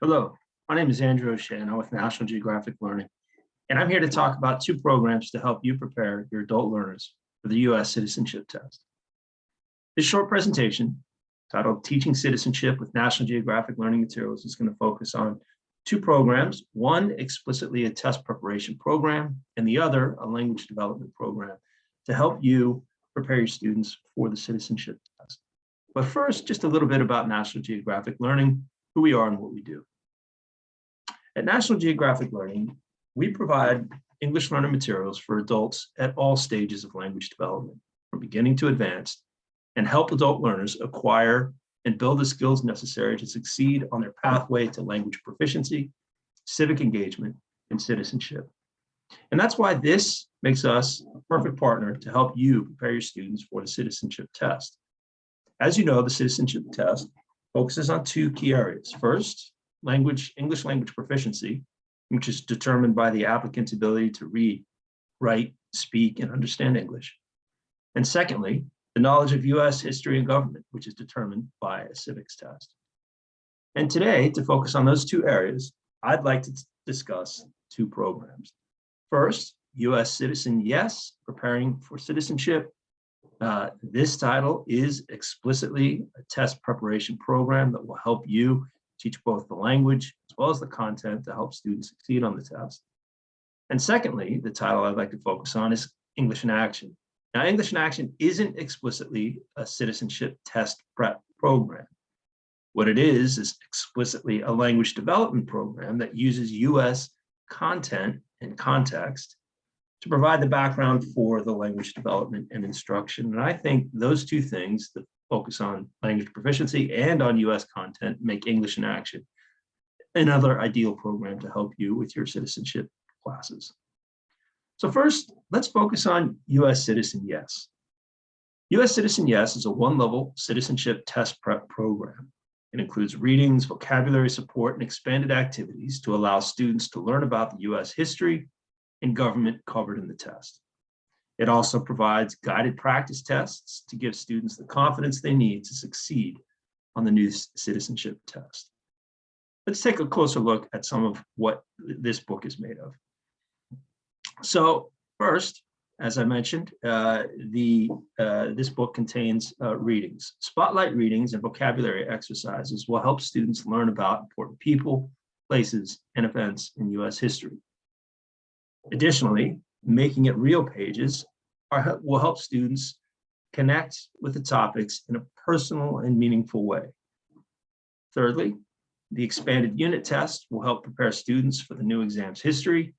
Hello, my name is Andrew O'Shea and I'm with National Geographic Learning, and I'm here to talk about two programs to help you prepare your adult learners for the U.S. Citizenship Test. This short presentation, titled Teaching Citizenship with National Geographic Learning Materials, is going to focus on two programs, one explicitly a test preparation program, and the other a language development program to help you prepare your students for the citizenship test. But first, just a little bit about National Geographic Learning, who we are and what we do. At National Geographic Learning, we provide English learner materials for adults at all stages of language development, from beginning to advanced, and help adult learners acquire and build the skills necessary to succeed on their pathway to language proficiency, civic engagement, and citizenship. And that's why this makes us a perfect partner to help you prepare your students for the citizenship test. As you know, the citizenship test focuses on two key areas. First, English language proficiency, which is determined by the applicant's ability to read, write, speak, and understand English. And secondly, the knowledge of U.S. history and government, which is determined by a civics test. And today, to focus on those two areas, I'd like to discuss two programs. First, U.S. Citizen Yes, Preparing for Citizenship. This title is explicitly a test preparation program that will help you teach both the language as well as the content to help students succeed on the test. And secondly, the title I'd like to focus on is English in Action. Now, English in Action isn't explicitly a citizenship test prep program. What it is explicitly a language development program that uses U.S. content and context to provide the background for the language development and instruction. And I think those two things, the focus on language proficiency and on U.S. content, make English in Action another ideal program to help you with your citizenship classes. So first, let's focus on U.S. Citizen Yes. U.S. Citizen Yes is a one-level citizenship test prep program. It includes readings, vocabulary support, and expanded activities to allow students to learn about the U.S. history and government covered in the test. It also provides guided practice tests to give students the confidence they need to succeed on the new citizenship test. Let's take a closer look at some of what this book is made of. So first, as I mentioned, this book contains readings. Spotlight readings and vocabulary exercises will help students learn about important people, places, and events in U.S. history. Additionally, Making It Real pages will help students connect with the topics in a personal and meaningful way. Thirdly, the expanded unit test will help prepare students for the new exam's history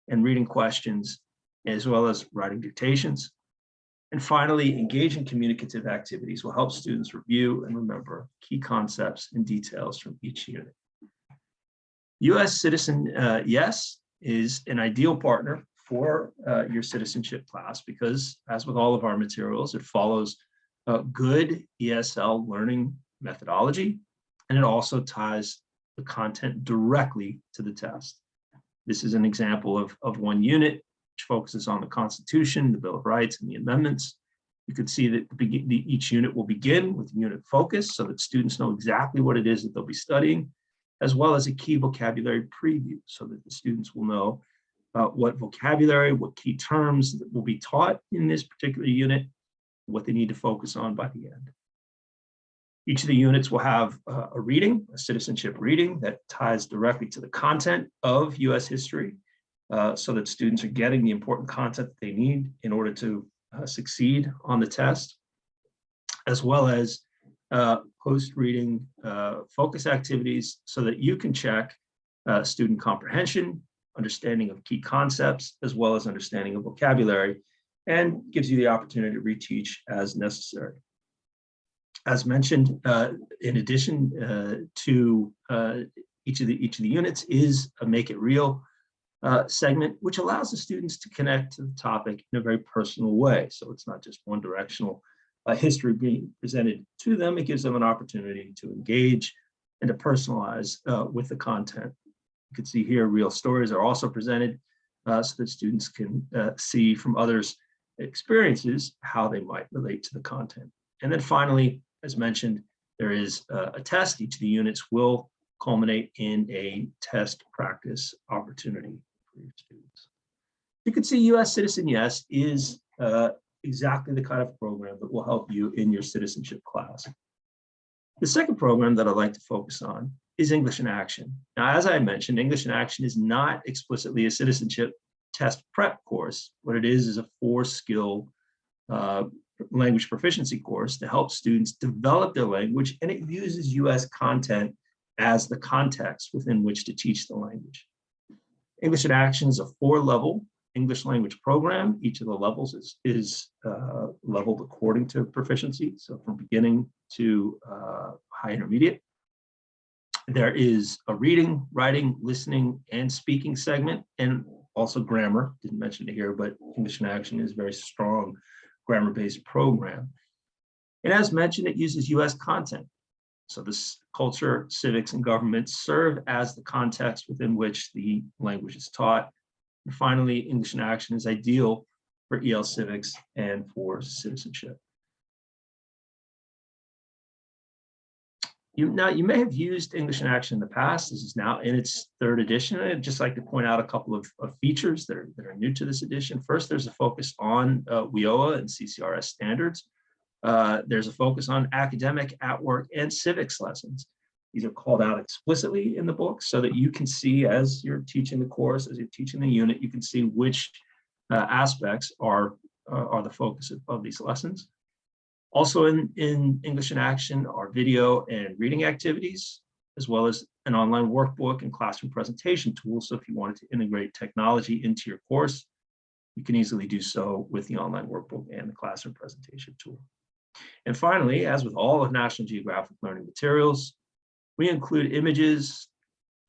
and reading questions, as well as writing dictations. And finally, engaging communicative activities will help students review and remember key concepts and details from each unit. U.S. Citizen Yes is an ideal partner for your citizenship class because, as with all of our materials, it follows good ESL learning methodology, and it also ties the content directly to the test. This is an example of one unit which focuses on the Constitution, the Bill of Rights, and the amendments. You could see that each unit will begin with unit focus so that students know exactly what it is that they'll be studying, as well as a key vocabulary preview so that the students will know what vocabulary, what key terms that will be taught in this particular unit, what they need to focus on by the end. Each of the units will have a reading, a citizenship reading that ties directly to the content of U.S. history so that students are getting the important content that they need in order to succeed on the test, as well as post-reading focus activities so that you can check student comprehension, understanding of key concepts, as well as understanding of vocabulary, and gives you the opportunity to reteach as necessary. As mentioned, in addition to each of the units is a Make It Real segment, which allows the students to connect to the topic in a very personal way. So it's not just one directional history being presented to them. It gives them an opportunity to engage and to personalize with the content. You can see here real stories are also presented so that students can see from others' experiences how they might relate to the content. And then finally, as mentioned, there is a test. Each of the units will culminate in a test practice opportunity for your students. You can see US Citizen Yes is exactly the kind of program that will help you in your citizenship class. The second program that I'd like to focus on is English in Action. Now, as I mentioned, English in Action is not explicitly a citizenship test prep course. What it is a 4-skill language proficiency course to help students develop their language, and it uses US content as the context within which to teach the language. English in Action is a 4-level English language program. Each of the levels is leveled according to proficiency, so from beginning to high intermediate. There is a reading, writing, listening, and speaking segment, and also grammar. Didn't mention it here, but English in Action is a very strong grammar-based program. And as mentioned, it uses US content. So this culture, civics, and government serve as the context within which the language is taught. And finally, English in Action is ideal for EL civics and for citizenship. You may have used English in Action in the past. This is now in its 3rd edition. I'd just like to point out a couple of features that are new to this edition. First, there's a focus on WIOA and CCRS standards. There's a focus on academic, at-work, and civics lessons. These are called out explicitly in the book so that you can see, as you're teaching the course, as you're teaching the unit, you can see which aspects are the focus of these lessons. Also in English in Action are video and reading activities, as well as an online workbook and classroom presentation tools. So if you wanted to integrate technology into your course, you can easily do so with the online workbook and the classroom presentation tool. And finally, as with all of National Geographic Learning materials, we include images,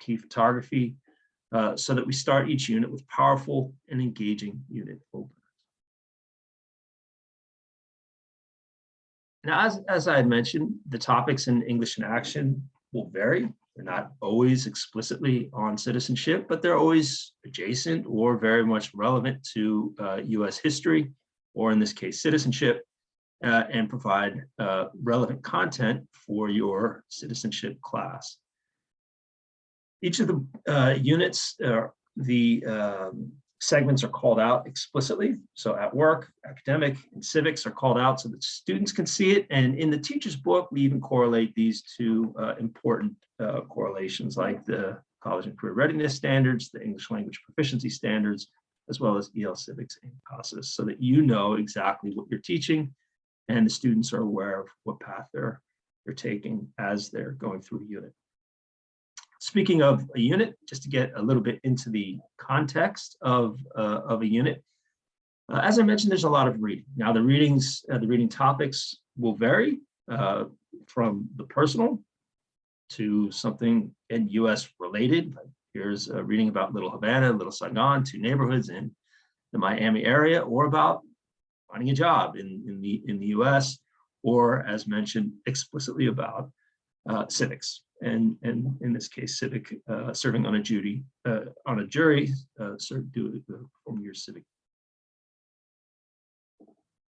key photography, so that we start each unit with powerful and engaging unit openers. Now, as I had mentioned, the topics in English in Action will vary. They're not always explicitly on citizenship, but they're always adjacent or very much relevant to US history, or in this case, citizenship, and provide relevant content for your citizenship class. Each of the units, segments are called out explicitly. So at work, academic, and civics are called out so that students can see it. And in the teacher's book, we even correlate these two important correlations, like the college and career readiness standards, the English language proficiency standards, as well as EL civics and CASAS, so that you know exactly what you're teaching and the students are aware of what path they're taking as they're going through a unit. Speaking of a unit, just to get a little bit into the context of a unit, as I mentioned, there's a lot of reading. Now, the reading topics will vary from the personal to something in US related. Here's a reading about Little Havana, Little Saigon, 2 neighborhoods in the Miami area, or about finding a job in the US, or as mentioned, explicitly about civics. And in this case, civic serving on a jury, performing your civic.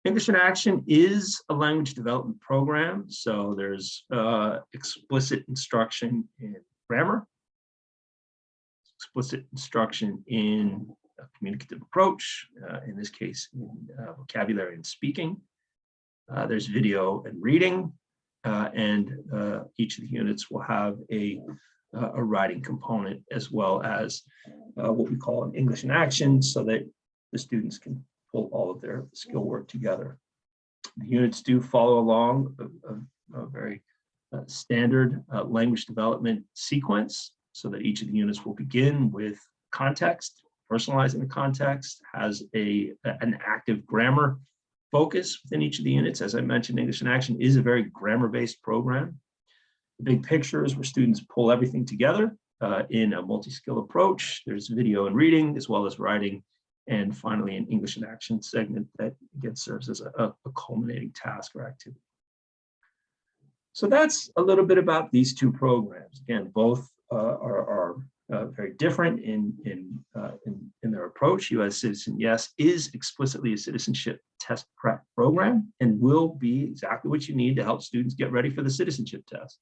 English in Action is a language development program, so there's explicit instruction in grammar, explicit instruction in a communicative approach, in this case, in vocabulary and speaking. There's video and reading. And each of the units will have a writing component, as well as what we call an English in Action, so that the students can pull all of their skill work together. The units do follow along a very standard language development sequence, so that each of the units will begin with context, personalizing the context, has an active grammar focus within each of the units. As I mentioned, English in Action is a very grammar-based program. The big picture is where students pull everything together in a multi-skill approach. There's video and reading, as well as writing, and finally an English in Action segment that again serves as a culminating task or activity. So that's a little bit about these two programs. Again, both are very different in their approach. US Citizen Yes is explicitly a citizenship test prep program and will be exactly what you need to help students get ready for the citizenship test.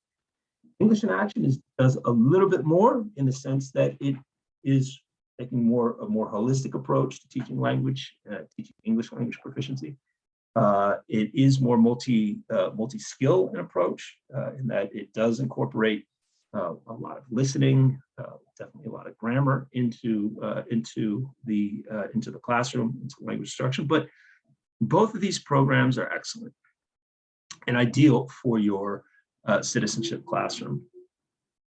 English in Action does a little bit more in the sense that it is taking a more holistic approach to teaching language, teaching English language proficiency. It is more multi-skill in approach in that it does incorporate a lot of listening, definitely a lot of grammar into the classroom, into language instruction. But both of these programs are excellent and ideal for your citizenship classroom.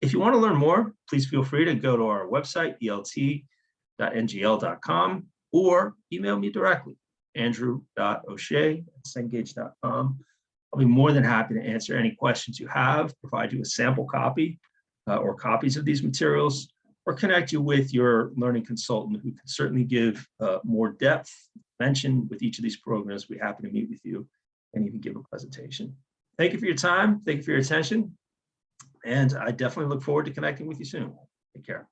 If you want to learn more, please feel free to go to our website, elt.ngl.com, or email me directly, andrew.o'shea@cengage.com. I'll be more than happy to answer any questions you have, provide you a sample copy or copies of these materials, or connect you with your learning consultant who can certainly give more depth mention with each of these programs. We're happy to meet with you and even give a presentation. Thank you for your time. Thank you for your attention. And I definitely look forward to connecting with you soon. Take care.